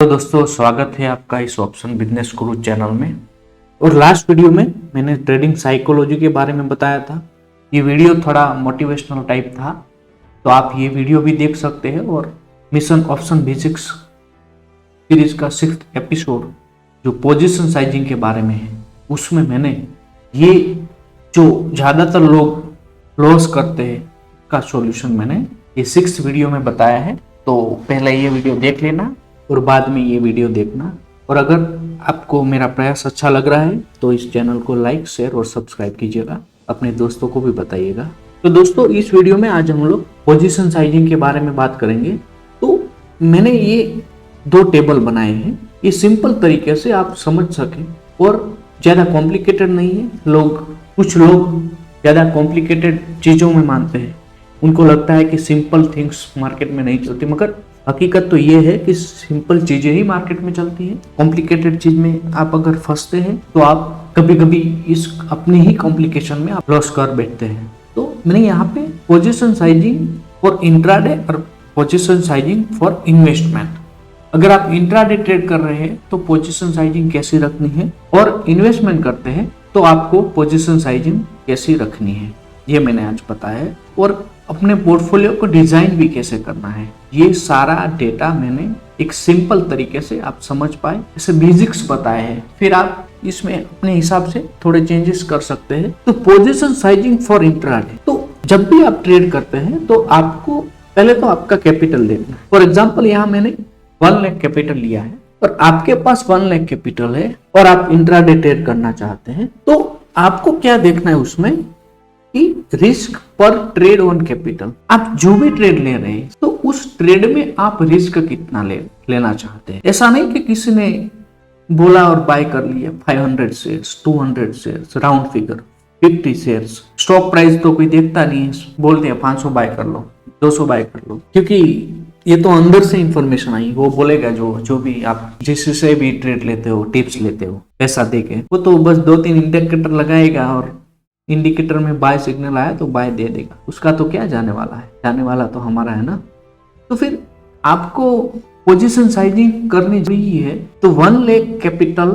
तो दोस्तों स्वागत है आपका इस ऑप्शन बिजनेस गुरु चैनल में। और लास्ट वीडियो में मैंने ट्रेडिंग साइकोलॉजी के बारे में बताया था। ये वीडियो थोड़ा मोटिवेशनल टाइप था, तो आप ये वीडियो भी देख सकते हैं। और मिशन ऑप्शन बेसिक्स सीरीज का 6th एपिसोड जो पोजीशन साइजिंग के बारे में है, उसमें मैंने ये जो ज़्यादातर लोग लॉस करते हैं का सॉल्यूशन मैंने ये 6th वीडियो में बताया है। तो पहले ये वीडियो देख लेना और बाद में ये वीडियो देखना। और अगर आपको मेरा प्रयास अच्छा लग रहा है तो इस चैनल को लाइक, शेयर और सब्सक्राइब कीजिएगा, अपने दोस्तों को भी बताइएगा। तो दोस्तों इस वीडियो में आज हम लोग पोजीशन साइजिंग के बारे में बात करेंगे। तो मैंने ये 2 टेबल बनाए हैं, ये सिंपल तरीके से आप समझ सकें और ज़्यादा कॉम्प्लिकेटेड नहीं है। कुछ लोग ज़्यादा कॉम्प्लिकेटेड चीज़ों में मानते हैं, उनको लगता है कि सिंपल थिंग्स मार्केट में नहीं चलती, मगर हकीकत तो ये है कि सिंपल चीजें ही मार्केट में चलती हैं। कॉम्प्लिकेटेड चीज में आप अगर फंसते हैं तो आप कभी कभी इस अपनी ही कॉम्प्लिकेशन में आप लॉस कर बैठते हैं। तो मैंने यहाँ पे पोजीशन साइजिंग फॉर इंट्राडे और पोजीशन साइजिंग फॉर इन्वेस्टमेंट। अगर आप इंट्राडे ट्रेड कर रहे हैं तो पोजीशन साइजिंग कैसी रखनी है, और इन्वेस्टमेंट करते हैं तो आपको पोजीशन साइजिंग कैसी रखनी है, ये मैंने आज बताया है। और अपने पोर्टफोलियो को डिजाइन भी कैसे करना है, ये सारा डेटा मैंने एक सिंपल तरीके से आप समझ पाए ऐसे बेसिक्स बताए हैं। फिर आप इसमें अपने हिसाब से थोड़े चेंजेस कर सकते हैं। तो पोजीशन साइजिंग फॉर इंट्राडे, तो जब भी आप ट्रेड करते हैं तो आपको पहले तो आपका कैपिटल देखना है। फॉर एग्जाम्पल यहाँ मैंने 1 लाख कैपिटल लिया है और आपके पास 1 लाख कैपिटल है और आप इंट्राडे ट्रेड करना चाहते हैं, तो आपको क्या देखना है उसमें कि रिस्क पर ट्रेड ऑन कैपिटल। आप जो भी ट्रेड ले रहे हैं तो उस ट्रेड में आप रिस्क कितना लेना चाहते हैं। ऐसा नहीं कि किसी ने बोला और बाय कर लिया 500 shares, 200 shares, round figure 50 shares. Stock price तो कोई देखता नहीं है, बोलते हैं 500 बाय कर लो, 200 बाय कर लो, क्योंकि ये तो अंदर से इंफॉर्मेशन आई। वो बोलेगा जो भी आप जिससे भी ट्रेड लेते हो, टिप्स लेते हो पैसा देके, वो तो बस 2-3 इंडिकेटर लगाएगा और इंडिकेटर में बाय सिग्नल आया तो बाय दे देगा। उसका तो क्या जाने वाला है, जाने वाला तो हमारा है ना। तो फिर आपको पोजीशन साइजिंग करनी चाहिए है। तो 1 लाख कैपिटल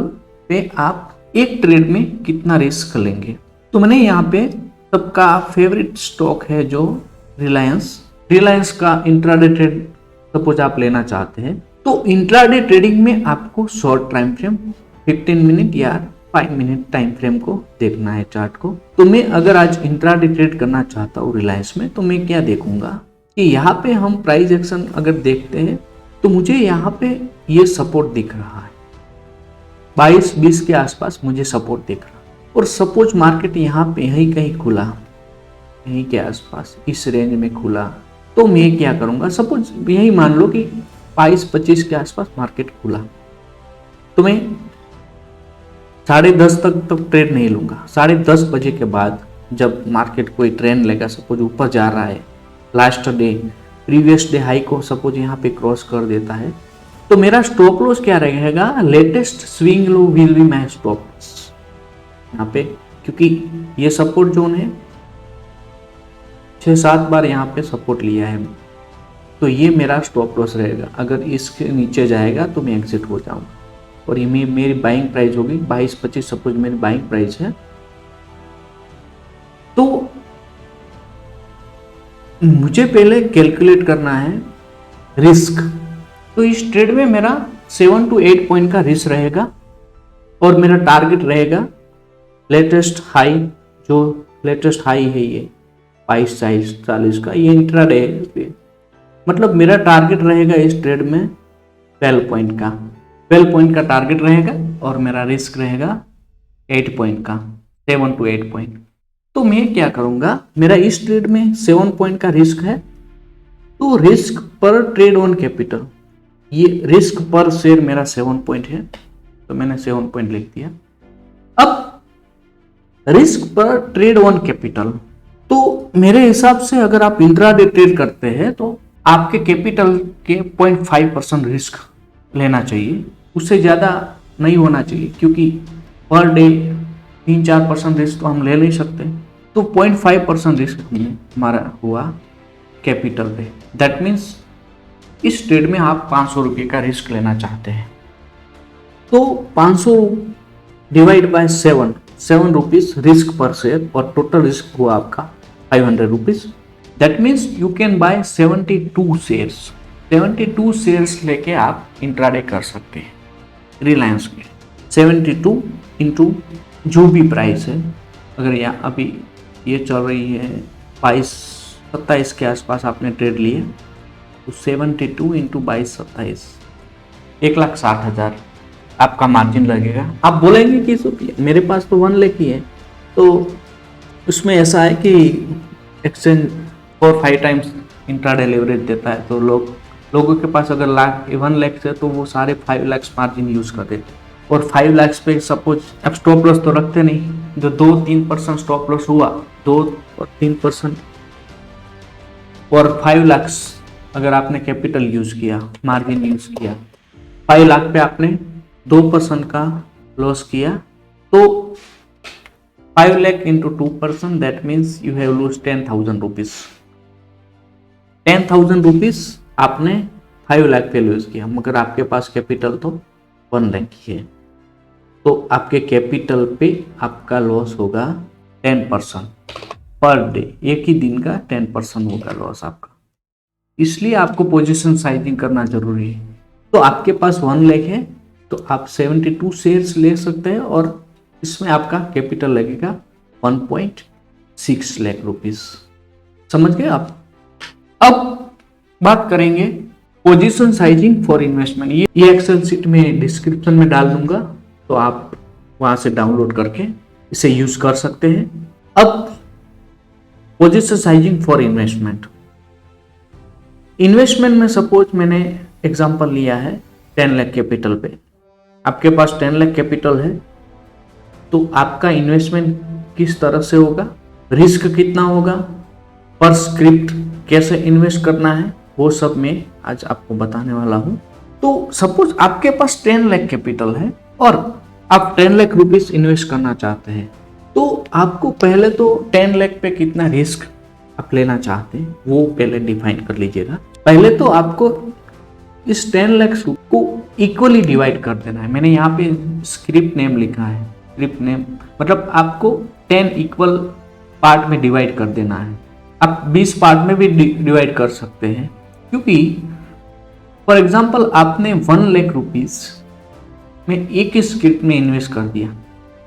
पे आप एक ट्रेड में कितना रिस्क लेंगे। तो मैंने यहाँ पे सबका फेवरेट स्टॉक है जो रिलायंस का इंट्राडे ट्रेड सपोज आप लेना चाहते हैं, तो इंट्राडे ट्रेडिंग में आपको शॉर्ट टाइम फ्रेम 15 मिनट या 5 मिनट टाइम फ्रेम को देखना है, चार्ट को। तो मैं अगर आज इंट्राडे ट्रेड करना चाहता हूँ रिलायंस में, तो मैं क्या देखूंगा कि यहाँ पे हम प्राइस एक्शन अगर देखते हैं तो मुझे यहाँ पे ये सपोर्ट दिख रहा है 22-20 के आसपास मुझे सपोर्ट दिख रहा है। और सपोज मार्केट यहाँ पे यहीं कहीं खुला, यहीं के आसपास इस रेंज में खुला, तो मैं क्या करूंगा। सपोज यही मान लो कि 22-25 के आसपास मार्केट खुला, तो मैं 10:30 तक ट्रेड नहीं लूंगा। 10:30 बजे के बाद जब मार्केट कोई ट्रेंड लेगा, सपोज ऊपर जा रहा है, last day previous day high को सपोज यहाँ पे क्रॉस कर देता है, तो मेरा स्टॉप लॉस क्या रहेगा, latest swing low will be my stop loss यहाँ पे, क्योंकि ये सपोर्ट जोन है, 6-7 बार यहाँ पे सपोर्ट लिया है, तो ये मेरा स्टॉप लॉस रहेगा। अगर इसके नीचे जाएगा तो मैं एग्जिट हो जाऊंगा। और ये मेरी बाइंग प्राइस होगी 22-25, सपोज मेरी बाइंग प्राइस है। तो मुझे पहले कैलकुलेट करना है रिस्क। तो इस ट्रेड में मेरा 7 to 8 पॉइंट का रिस्क रहेगा और मेरा टारगेट रहेगा लेटेस्ट हाई, जो लेटेस्ट हाई है ये 22-40 का, ये इंट्राडे है, मतलब मेरा टारगेट रहेगा इस ट्रेड में 12 पॉइंट का। 12 पॉइंट का टारगेट रहेगा और मेरा रिस्क रहेगा 8 पॉइंट का, 7 to 8 पॉइंट। तो मैं क्या करूंगा, मेरा इस ट्रेड में 7 पॉइंट का रिस्क है, तो रिस्क पर ट्रेड ऑन कैपिटल, ये रिस्क पर शेयर मेरा 7 पॉइंट है, तो मैंने 7 पॉइंट लिख दिया। अब रिस्क पर ट्रेड ऑन कैपिटल, तो मेरे हिसाब से अगर आप इंट्राडे ट्रेड करते हैं तो आपके कैपिटल के 0.5% रिस्क लेना चाहिए, उससे ज़्यादा नहीं होना चाहिए, क्योंकि पर डे 3-4% रिस्क तो हम ले नहीं सकते। तो 0.5% रिस्क हमारा हुआ कैपिटल पे। दैट मीन्स इस ट्रेड में आप 500 रुपये का रिस्क लेना चाहते हैं, तो 500 डिवाइड बाय 7 रुपीज रिस्क पर शेयर, और टोटल रिस्क हुआ आपका 500 rupees. That means you can buy 72 shares. 72 shares लेके आप इंट्राडे कर सकते हैं रिलायंस के। 72 इंटू जो भी प्राइस है, अगर यहाँ अभी ये चल रही है 22-27 के आसपास आपने ट्रेड लिए, तो 72 इंटू 22-27 1,60,000 आपका मार्जिन लगेगा। आप बोलेंगे कि मेरे पास तो 1 लाख ही है, तो उसमें ऐसा है कि एक्सचेंज 4-5 टाइम्स इंट्राडे लेवरेज देता है, तो लोगों के पास अगर 1 लाख से, तो वो सारे 5 लाख मार्जिन यूज कर देते हैं। और 5 लाख पे सपोज अब स्टॉप लॉस तो रखते नहीं, जो 2-3% स्टॉप लॉस हुआ, 2 और 3%, और 5 लाख अगर आपने कैपिटल यूज किया, मार्जिन यूज किया, 5 लाख पे आपने 2% का लॉस किया, तो 5 lakh into 2%, that means you have lose 10,000 rupees. 10,000 rupees आपने 5 लाख पे लूज किया, मगर आपके पास कैपिटल तो 1 लाख की है, तो आपके कैपिटल पे आपका लॉस होगा 10% पर डे। एक ही दिन का 10% होगा लॉस आपका, इसलिए आपको पोजीशन साइजिंग करना जरूरी है। तो आपके पास 1 लाख है, तो आप 72 शेयर्स ले सकते हैं, और इसमें आपका कैपिटल लगेगा 1.6 लाख रुपीज। समझ गए आप? अब बात करेंगे पोजीशन साइजिंग फॉर इन्वेस्टमेंट। ये एक्सेल शीट में डिस्क्रिप्शन में डाल दूंगा, तो आप वहां से डाउनलोड करके इसे यूज कर सकते हैं। अब position sizing for investment. Investment में सपोज मैंने एग्जांपल लिया है 10 लाख कैपिटल पे, आपके पास 10 लाख कैपिटल है, तो आपका इन्वेस्टमेंट किस तरह से होगा, रिस्क कितना होगा, पर स्क्रिप्ट कैसे इन्वेस्ट करना है, वो सब मैं आज आपको बताने वाला हूं। तो सपोज आपके पास 10 लाख कैपिटल है और आप 10 लाख रुपीस इन्वेस्ट करना चाहते हैं, तो आपको पहले तो 10 लाख पे कितना रिस्क आप लेना चाहते हैं वो पहले डिफाइन कर लीजिएगा। पहले तो आपको इस 10 लाख को इक्वली डिवाइड कर देना है। मैंने यहाँ पे स्क्रिप्ट नेम लिखा है, स्क्रिप्ट नेम मतलब आपको 10 इक्वल पार्ट में डिवाइड कर देना है। आप 20 पार्ट में भी डिवाइड कर सकते हैं, क्योंकि फॉर एग्जांपल आपने 1 लाख रुपीस में एक ही स्क्रिप्ट में इन्वेस्ट कर दिया,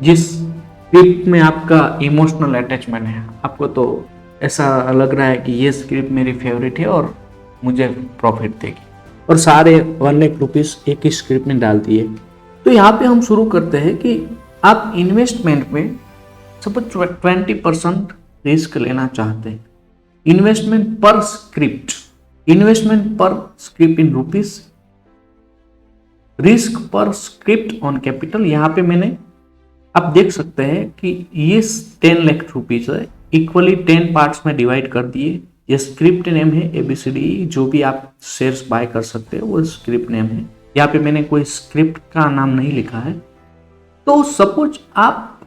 जिस स्क्रिप्ट में आपका इमोशनल अटैचमेंट है, आपको तो ऐसा लग रहा है कि ये स्क्रिप्ट मेरी फेवरेट है और मुझे प्रॉफिट देगी, और सारे 1 लाख रुपीस एक ही स्क्रिप्ट में डाल दिए। तो यहाँ पे हम शुरू करते हैं कि आप इन्वेस्टमेंट में सपोज 20% रिस्क लेना चाहते हैं। इन्वेस्टमेंट पर स्क्रिप्ट, इन्वेस्टमेंट पर स्क्रिप्ट इन रुपीस, रिस्क पर स्क्रिप्ट ऑन कैपिटल। यहाँ पे मैंने आप देख सकते हैं कि ये 10 लाख रुपीज है, इक्वली 10 पार्ट्स में डिवाइड कर दिए। ये स्क्रिप्ट नेम है ABCD, जो भी आप शेयर्स बाय कर सकते हो वो स्क्रिप्ट नेम है। यहाँ पे मैंने कोई स्क्रिप्ट का नाम नहीं लिखा है। तो सपोज आप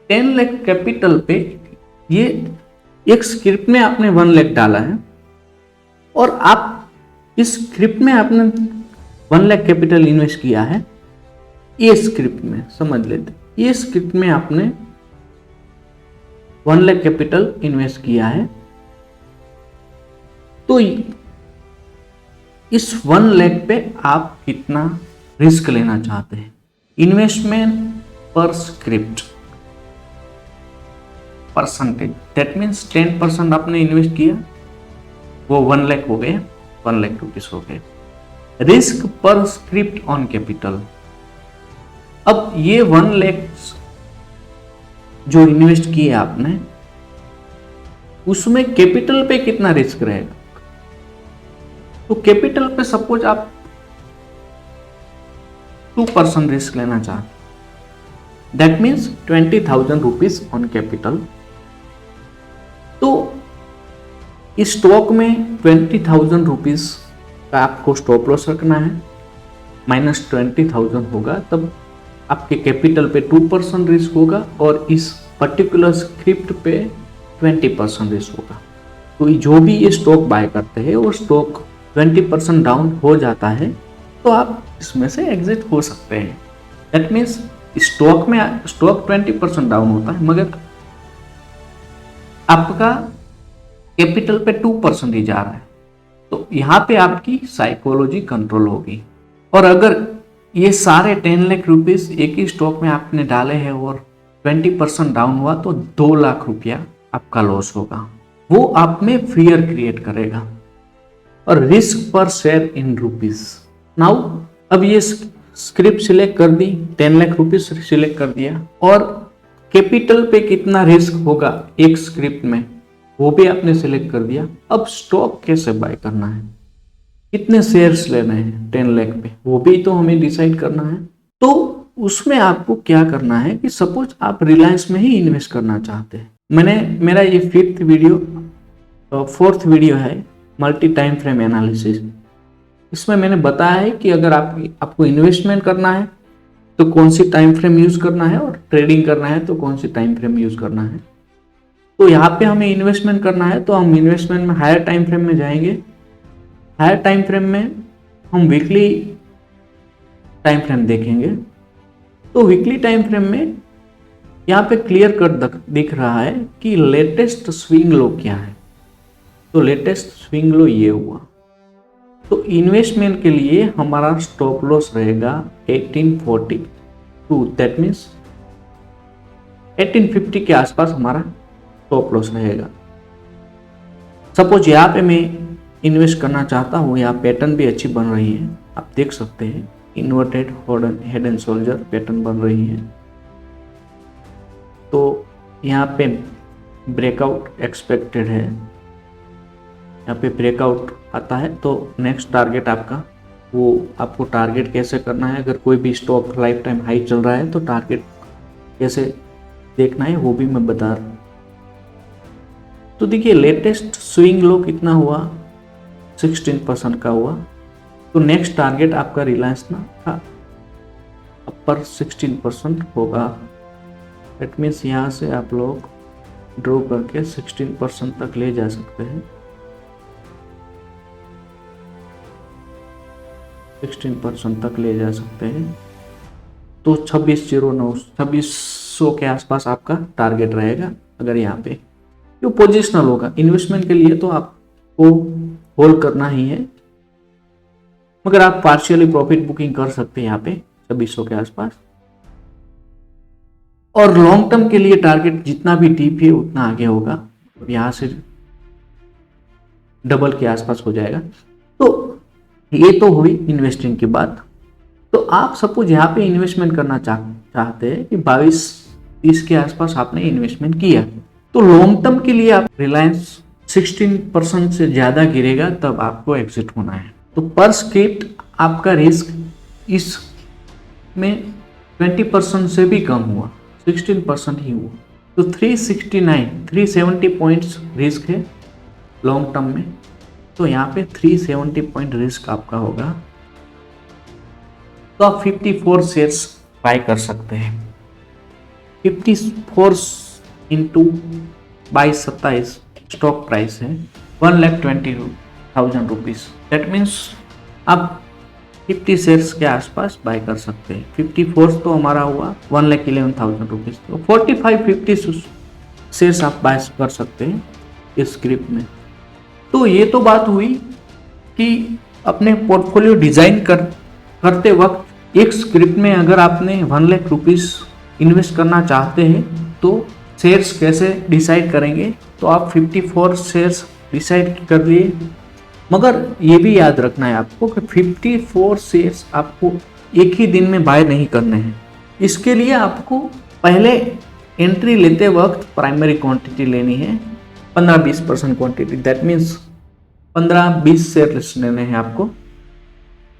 10 लाख कैपिटल पे ये एक स्क्रिप्ट में आपने 1 लाख डाला है, और आप इस स्क्रिप्ट में आपने 1 लाख कैपिटल इन्वेस्ट किया है। ये स्क्रिप्ट में समझ लेते, ये स्क्रिप्ट में आपने 1 लाख कैपिटल इन्वेस्ट किया है, तो इस 1 लाख पे आप कितना रिस्क लेना चाहते हैं। इन्वेस्टमेंट पर स्क्रिप्ट परसेंटेज, दैट मीन्स 10% आपने इन्वेस्ट किया, वो 1 लाख हो गए, 1 लाख रुपीस हो गए। रिस्क पर स्क्रिप्ट ऑन कैपिटल, अब ये 1 लाख जो इन्वेस्ट किए आपने, उसमें कैपिटल पे कितना रिस्क रहेगा। तो कैपिटल पे सपोज आप 2% रिस्क लेना चाहते, that means 20,000 rupees on capital. तो इस स्टॉक में 20,000 रुपीज का आपको स्टॉप लॉस रखना है, माइनस 20,000 होगा, तब आपके कैपिटल पे 2% रिस्क होगा, और इस पर्टिकुलर स्क्रिप्ट पे 20% रिस्क होगा। तो जो भी ये स्टॉक बाय करते हैं वो स्टॉक 20% डाउन हो जाता है तो आप इसमें से एग्जिट हो सकते हैं। दैट मीन्स स्टॉक 20% डाउन होता है मगर आपका कैपिटल पे 2% ही जा रहा है, तो यहाँ पे आपकी साइकोलॉजी कंट्रोल होगी। और अगर ये सारे 10 लाख रुपीस एक ही स्टॉक में आपने डाले हैं और 20% डाउन हुआ तो 2 लाख रुपया आपका लॉस होगा। वो आप में फियर क्रिएट करेगा। और रिस्क पर शेयर इन रुपीज। नाउ अब ये स्क्रिप्ट सिलेक्ट कर दी, 10 लाख रुपीज सिलेक्ट कर दिया और कैपिटल पे कितना रिस्क होगा एक स्क्रिप्ट में वो भी आपने सिलेक्ट कर दिया। अब स्टॉक कैसे बाय करना है, कितने शेयर्स लेने हैं 10 लाख पे, वो भी तो हमें डिसाइड करना है। तो उसमें आपको क्या करना है कि सपोज आप रिलायंस में ही इन्वेस्ट करना चाहते हैं। मेरा ये फोर्थ वीडियो है मल्टी टाइम फ्रेम एनालिसिस। इसमें मैंने बताया है कि अगर आपको इन्वेस्टमेंट करना है तो कौन सी टाइम फ्रेम यूज करना है और ट्रेडिंग करना है तो कौन सी टाइम फ्रेम यूज करना है। तो यहाँ पे हमें इन्वेस्टमेंट करना है तो हम इन्वेस्टमेंट में हायर टाइम फ्रेम में जाएंगे। हायर टाइम फ्रेम में हम वीकली टाइम फ्रेम देखेंगे। तो वीकली टाइम फ्रेम में यहाँ पे क्लियर कट दिख रहा है कि लेटेस्ट स्विंग लो क्या है। तो लेटेस्ट स्विंग लो ये हुआ। तो इन्वेस्टमेंट के लिए हमारा स्टॉप लॉस रहेगा 1842, दैट मीन्स 1850 के आसपास हमारा स्टॉप लॉस रहेगा। सपोज यहाँ पे मैं इन्वेस्ट करना चाहता हूँ, यहाँ पैटर्न भी अच्छी बन रही है, आप देख सकते हैं inverted head and shoulder pattern बन रही है। तो यहाँ पे ब्रेकआउट एक्सपेक्टेड है, यहाँ पे ब्रेकआउट आता है तो नेक्स्ट टारगेट आपका, वो आपको टारगेट कैसे करना है, अगर कोई भी स्टॉक लाइफ टाइम हाई चल रहा है तो टारगेट कैसे देखना है वो भी मैं बता रहा हूँ। तो देखिए लेटेस्ट स्विंग लो कितना हुआ, 16% का हुआ। तो नेक्स्ट टारगेट आपका रिलायंस ना का अपर 16% होगा। दैट मीन्स यहाँ से आप लोग ड्रॉ करके 16% तक ले जा सकते हैं। 16% तक ले जा सकते हैं। तो 2600 के आसपास आपका टारगेट रहेगा। अगर यहाँ पे जो पोजिशनल होगा इन्वेस्टमेंट के लिए तो आपको होल्ड करना ही है, मगर आप पार्शियली प्रॉफिट बुकिंग कर सकते हैं यहाँ पे 2600 के आसपास। और लॉन्ग टर्म के लिए टारगेट जितना भी डीप है उतना आगे होगा, यहाँ से डबल के आसपास हो जाएगा। तो ये तो हुई इन्वेस्टिंग की बात। तो आप सपोज यहाँ पे इन्वेस्टमेंट करना चाहते हैं कि 22-30 के आसपास आपने इन्वेस्टमेंट किया, तो लॉन्ग टर्म के लिए आप रिलायंस 16% से ज्यादा गिरेगा तब आपको एग्जिट होना है। तो पर स्क्रिप्ट आपका रिस्क इस में 20% से भी कम हुआ, 16% ही हुआ। तो 370 पॉइंट्स रिस्क है लॉन्ग टर्म में। तो यहाँ पे 370 पॉइंट रिस्क आपका होगा। तो आप 54 शेयर्स बाय कर सकते हैं। 54 इंटू 22-27 स्टॉक प्राइस है 1,20,000 रुपीज। दैट मीन्स आप 50 शेयर्स के आसपास बाय कर सकते हैं। 54 तो हमारा हुआ 1,11,000 रुपीज। तो 45-50 शेयर्स आप बाय कर सकते हैं इस स्क्रिप्ट में। तो ये तो बात हुई कि अपने पोर्टफोलियो डिजाइन करते वक्त एक स्क्रिप्ट में अगर आपने 1 लाख रुपीज इन्वेस्ट करना चाहते हैं तो शेयर्स कैसे डिसाइड करेंगे। तो आप 54 शेयर्स डिसाइड कर लिए, मगर ये भी याद रखना है आपको कि 54 शेयर्स आपको एक ही दिन में बाय नहीं करने हैं। इसके लिए आपको पहले एंट्री लेते वक्त प्राइमरी क्वांटिटी लेनी है 15-20% क्वांटिटी। दैट मीन्स 15-20 शेयर्स लेने हैं आपको।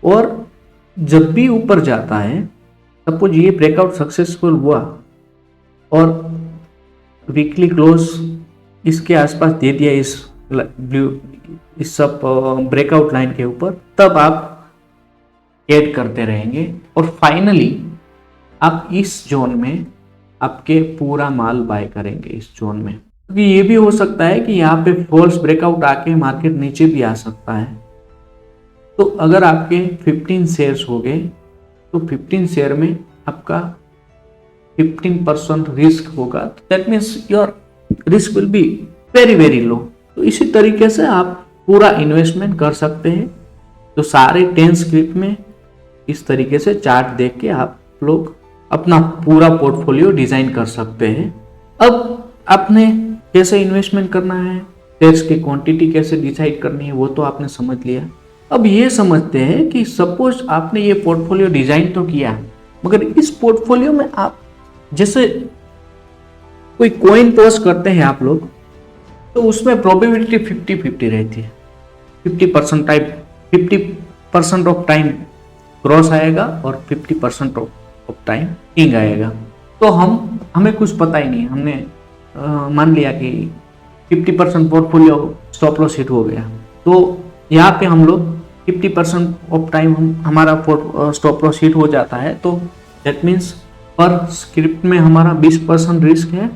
और जब भी ऊपर जाता है, सपोज ये ब्रेकआउट सक्सेसफुल हुआ और वीकली क्लोज इसके आसपास दे दिया इस सब ब्रेकआउट लाइन के ऊपर, तब आप ऐड करते रहेंगे और फाइनली आप इस जोन में आपके पूरा माल बाय करेंगे इस जोन में। क्योंकि ये भी हो सकता है कि यहाँ पे फॉल्स ब्रेकआउट आके मार्केट नीचे भी आ सकता है। तो अगर आपके 15 शेयर्स हो गए तो 15 शेयर में आपका 15% रिस्क होगा, तो that means your risk will be very very low. तो इसी तरीके से आप पूरा इन्वेस्टमेंट कर सकते हैं। तो सारे 10 स्क्रिप्ट में इस तरीके से चार्ट देख के आप लोग अपना पूरा पोर्टफोलियो डिजाइन कर सकते हैं। अब आपने कैसे इन्वेस्टमेंट करना है, शेयर्स की क्वांटिटी कैसे डिसाइड करनी है, वो तो आपने समझ लिया। अब ये समझते हैं कि सपोज आपने ये पोर्टफोलियो डिजाइन तो किया, मगर इस पोर्टफोलियो में आप जैसे कोई कॉइन टॉस करते हैं आप लोग, तो उसमें प्रोबेबिलिटी 50-50 रहती है। 50% ऑफ टाइम क्रॉस आएगा और 50% ऑफ टाइम किंग आएगा। तो हमें कुछ पता ही नहीं, हमने मान लिया कि 50% पोर्टफोलियो स्टॉप लॉस हिट हो गया, तो यहाँ पे हम लोग 50% ऑफ टाइम हमारा स्टॉप लॉस हिट हो जाता है, तो दैट मीन्स पर स्क्रिप्ट में हमारा 20% रिस्क है।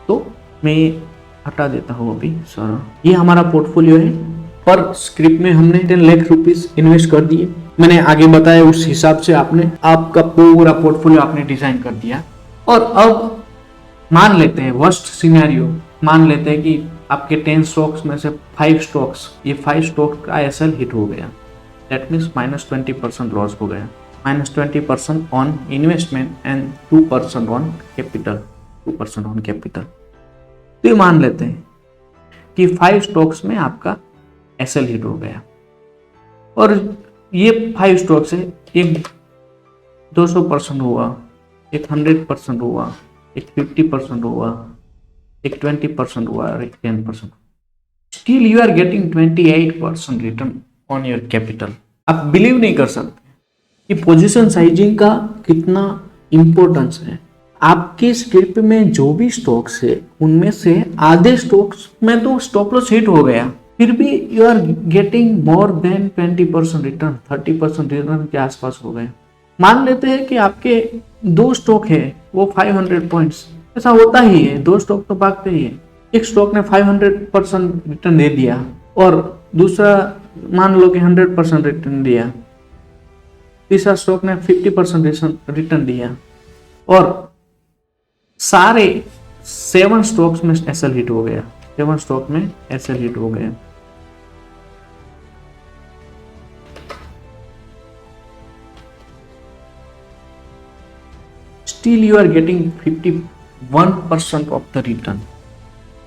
तो मैं हटा देता हूँ अभी, सर ये हमारा पोर्टफोलियो है। पर स्क्रिप्ट में हमने 10 लाख रुपीस इन्वेस्ट कर दिए, मैंने आगे बताया उस हिसाब से आपने आपका पूरा पोर्टफोलियो आपने डिजाइन कर दिया। और अब मान लेते हैं वर्स्ट सिनेरियो, मान लेते हैं कि आपके 10 स्टॉक्स में से 5 स्टॉक्स, ये 5 स्टॉक्स का एसएल हिट हो गया, दैट मीन्स -20% लॉस हो गया। -20% on investment and 2% on capital, 2% on capital. तो ये मान लेते हैं कि 5 स्टॉक्स में आपका एसएल हिट हो गया, और ये 5 स्टॉक्स है, एक 200% हुआ, एक 100% हुआ, एक 50% हुआ, एक 20% हुआ और एक 10%। Still you are getting 28% return on your capital. आप बिलीव नहीं कर सकते कि पोजीशन साइजिंग का कितना इंपॉर्टेंस है। आपके स्क्रिप्ट में जो भी स्टॉक्स है उनमें से आधे स्टॉक्स में तो स्टॉप लॉस हिट हो गया, फिर भी you are getting more than 20% return, 30% return के आसपास हो गए। मान लेते हैं कि आपके 2 स्टॉक है वो 500 पॉइंट्स, ऐसा होता ही है, 2 स्टॉक तो भागते ही है। एक स्टॉक ने 500% रिटर्न दे दिया और दूसरा मान लो कि 100% रिटर्न दिया, तीसरा स्टॉक ने 50% रिटर्न दिया, और सारे 7 स्टॉक्स में एसएल हिट हो गया, 7 स्टॉक में एसएल हिट हो गया। Still you are getting 51% of the return.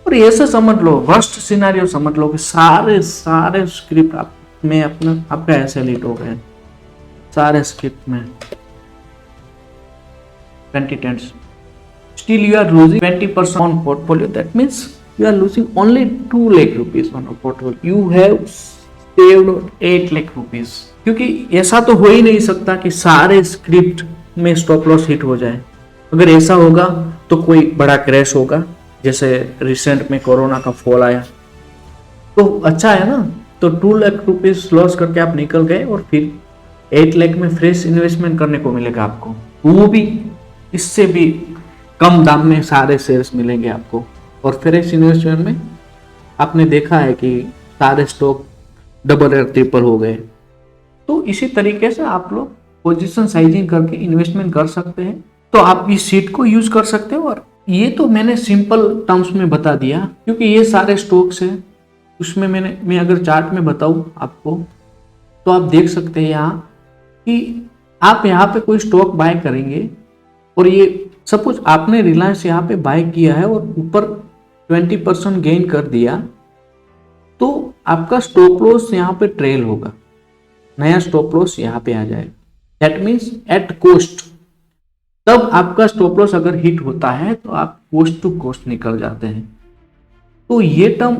और ऐसे समझ लो, वर्स्ट सिनेरियो समझ लो कि सारे स्क्रिप्ट में आपका एसएल हिट हो गया, सारे स्क्रिप्ट में 2010। Still you are losing 20% on portfolio. That means you are losing only 2 lakh rupees on a portfolio. You have saved 8 lakh rupees. क्योंकि ऐसा तो हो ही नहीं सकता कि सारे स्क्रिप्ट में स्टॉप लॉस हिट हो जाए। अगर ऐसा होगा तो कोई बड़ा क्रैश होगा, जैसे रिसेंट में कोरोना का फॉल आया, तो अच्छा है ना। तो 2 लाख रुपीस लॉस करके आप निकल गए और फिर 8 लाख में फ्रेश इन्वेस्टमेंट करने को मिलेगा आपको, वो भी इससे भी कम दाम में सारे शेयर्स मिलेंगे आपको। और फ्रेश इन्वेस्टमेंट में आपने देखा है कि सारे स्टॉक डबल या ट्रिपल हो गए। तो इसी तरीके से आप लोग पोजीशन साइजिंग करके इन्वेस्टमेंट कर सकते हैं। तो आप इस शीट को यूज कर सकते हो। और ये तो मैंने सिंपल टर्म्स में बता दिया, क्योंकि ये सारे स्टॉक्स हैं, उसमें मैं अगर चार्ट में बताऊं आपको, तो आप देख सकते हैं यहाँ कि आप यहाँ पे कोई स्टॉक बाय करेंगे, और ये सपोज आपने रिलायंस यहाँ पे बाय किया है और ऊपर 20% गेन कर दिया, तो आपका स्टॉप लॉस यहाँ पे ट्रेल होगा, नया स्टॉप लॉस यहाँ पे आ जाएगा। That means at cost. तब आपका स्टॉप लॉस अगर हिट होता है तो आप कॉस्ट टू कॉस्ट निकल जाते हैं। तो ये टर्म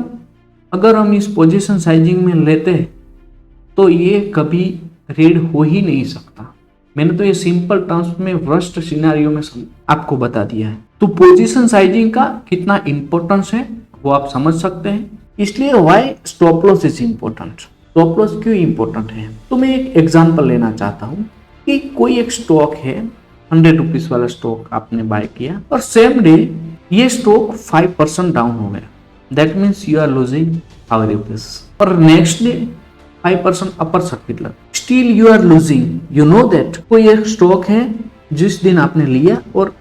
अगर हम इस पोजीशन साइजिंग में लेते हैं तो ये कभी रीड हो ही नहीं सकता। मैंने तो ये सिंपल टर्म्स में वर्स्ट सिनेरियो में आपको बता दिया है। तो पोजीशन साइजिंग का कितना इंपॉर्टेंस है वो आप समझ सकते हैं। इसलिए why stop loss is important, stop loss क्यों इंपॉर्टेंट है। तो मैं एक एग्जांपल लेना चाहता हूँ कि कोई एक स्टॉक है, 100 रुपीज वाला स्टॉक आपने बाय किया और सेम डे ये स्टॉक 5% डाउन हो गया, that means you are losing 5 rupees. और नेक्स्ट डे 5% अपर सर्किट लग, still you are losing. You know that कोई एक स्टॉक है जिस दिन आपने लिया और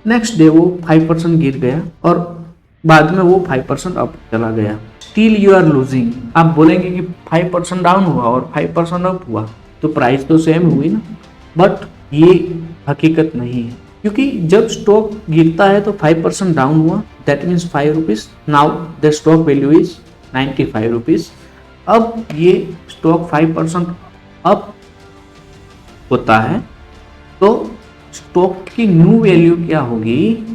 नेक्स्ट डे वो 5% गिर गया और बाद में वो 5% अप चला गया, स्टिल यू आर लूजिंग। आप बोलेंगे कि 5% डाउन हुआ और 5% अप हुआ तो प्राइस तो सेम हुई ना, बट ये हकीकत नहीं है, क्योंकि जब स्टॉक गिरता है तो 5% डाउन हुआ, that means 5 rupees. Now the stock value is 95 rupees. अब ये स्टॉक 5% अप होता है तो स्टॉक की न्यू वैल्यू क्या होगी,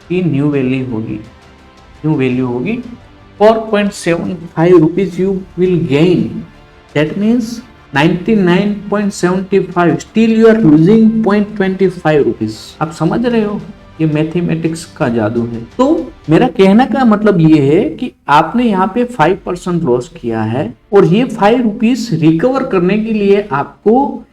की न्यू वैल्यू होगी 4.75 rupees you will gain, that means 99.75, still you are losing 0.25 rupees. आप समझ रहे हो, ये मैथमेटिक्स का जादू है। तो मेरा कहने का मतलब ये है कि आपने यहाँ पे 5% लॉस किया है और ये 5 रुपीज रिकवर करने के लिए आपको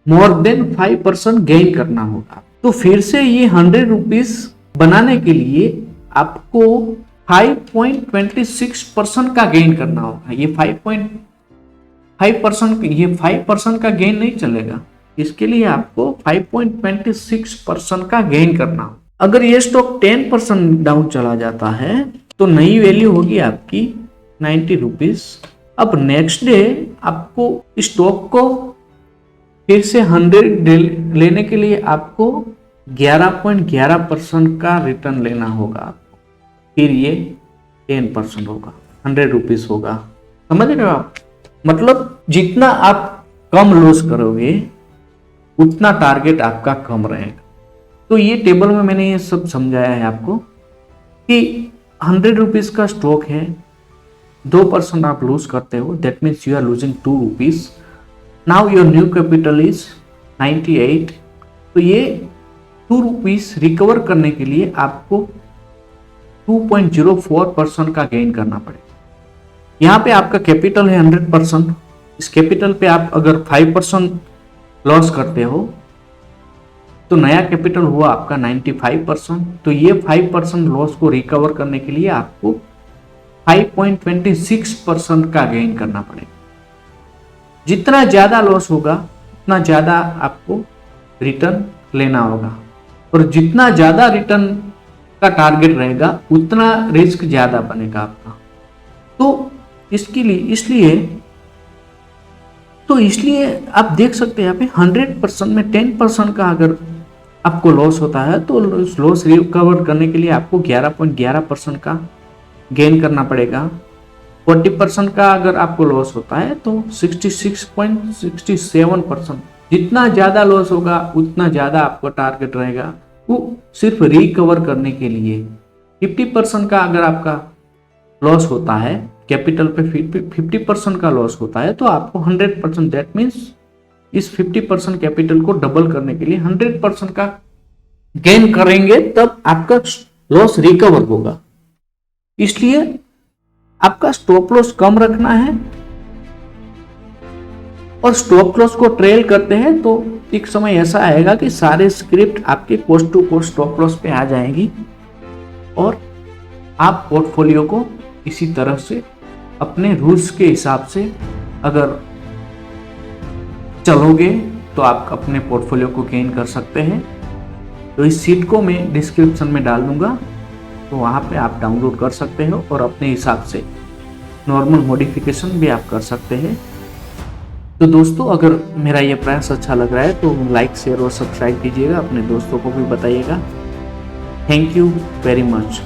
मोर देन 5% गेन करना होगा। तो फिर से ये 100 रुपीज बनाने के लिए आपको 5.26% का गेन करना होगा। ये 5% का गेन नहीं चलेगा, इसके लिए आपको 5.26% का गेन करना होगा। अगर ये स्टॉक 10% डाउन चला जाता है तो नई वैल्यू होगी आपकी 90 रुपीज। अब नेक्स्ट डे आपको स्टॉक को फिर से 100 लेने के लिए आपको 11.11% का रिटर्न लेना होगा, फिर ये 10% होगा, 100 रुपीज होगा। समझ रहे हो आप, मतलब जितना आप कम लॉस करोगे उतना टारगेट आपका कम रहेगा। तो ये टेबल में मैंने ये सब समझाया है आपको कि 100 रुपीज का स्टॉक है, 2% आप लूज करते हो, that means you are losing 2 rupees. Now your new capital is 98। तो ये 2 रुपीज रिकवर करने के लिए आपको 2.04% का गेन करना पड़ेगा। यहाँ पे आपका कैपिटल है 100%, इस कैपिटल पे आप अगर 5% लॉस करते हो तो नया कैपिटल हुआ आपका 95%। तो ये 5% लॉस को रिकवर करने के लिए आपको 5.26% का गेन करना पड़ेगा। जितना ज्यादा लॉस होगा उतना ज्यादा आपको रिटर्न लेना होगा और जितना ज्यादा रिटर्न का टारगेट रहेगा उतना रिस्क ज्यादा बनेगा आपका। तो इसलिए आप देख सकते हैं यहाँ पे 100% में 10% का अगर आपको लॉस होता है तो लॉस रिकवर करने के लिए आपको 11.11% का गेन करना पड़ेगा। 40% का अगर आपको लॉस होता है तो 66.67%। जितना ज्यादा लॉस होगा उतना ज्यादा आपका टारगेट रहेगा वो सिर्फ रिकवर करने के लिए। 50% का अगर आपका लॉस होता है, कैपिटल पे 50% का लॉस होता है तो आपको 100%, दैट मीन्स इस 50% कैपिटल को डबल करने के लिए 100% का गेन करेंगे तब आपका लॉस रिकवर होगा। इसलिए आपका स्टॉप लॉस कम रखना है और स्टॉप लॉस को ट्रेल करते हैं तो एक समय ऐसा आएगा कि सारे स्क्रिप्ट आपके cost to cost stop loss पे आ जाएंगी और आप पोर्टफोलियो को इसी तरह से अपने रूल्स के हिसाब से अगर चलोगे तो आप अपने पोर्टफोलियो को गेन कर सकते हैं। तो इस सीट को मैं डिस्क्रिप्शन में डाल दूंगा, तो वहाँ पे आप डाउनलोड कर सकते हो और अपने हिसाब से नॉर्मल मॉडिफिकेशन भी आप कर सकते हैं। तो दोस्तों, अगर मेरा ये प्रयास अच्छा लग रहा है तो लाइक, शेयर और सब्सक्राइब कीजिएगा, अपने दोस्तों को भी बताइएगा। Thank you very much.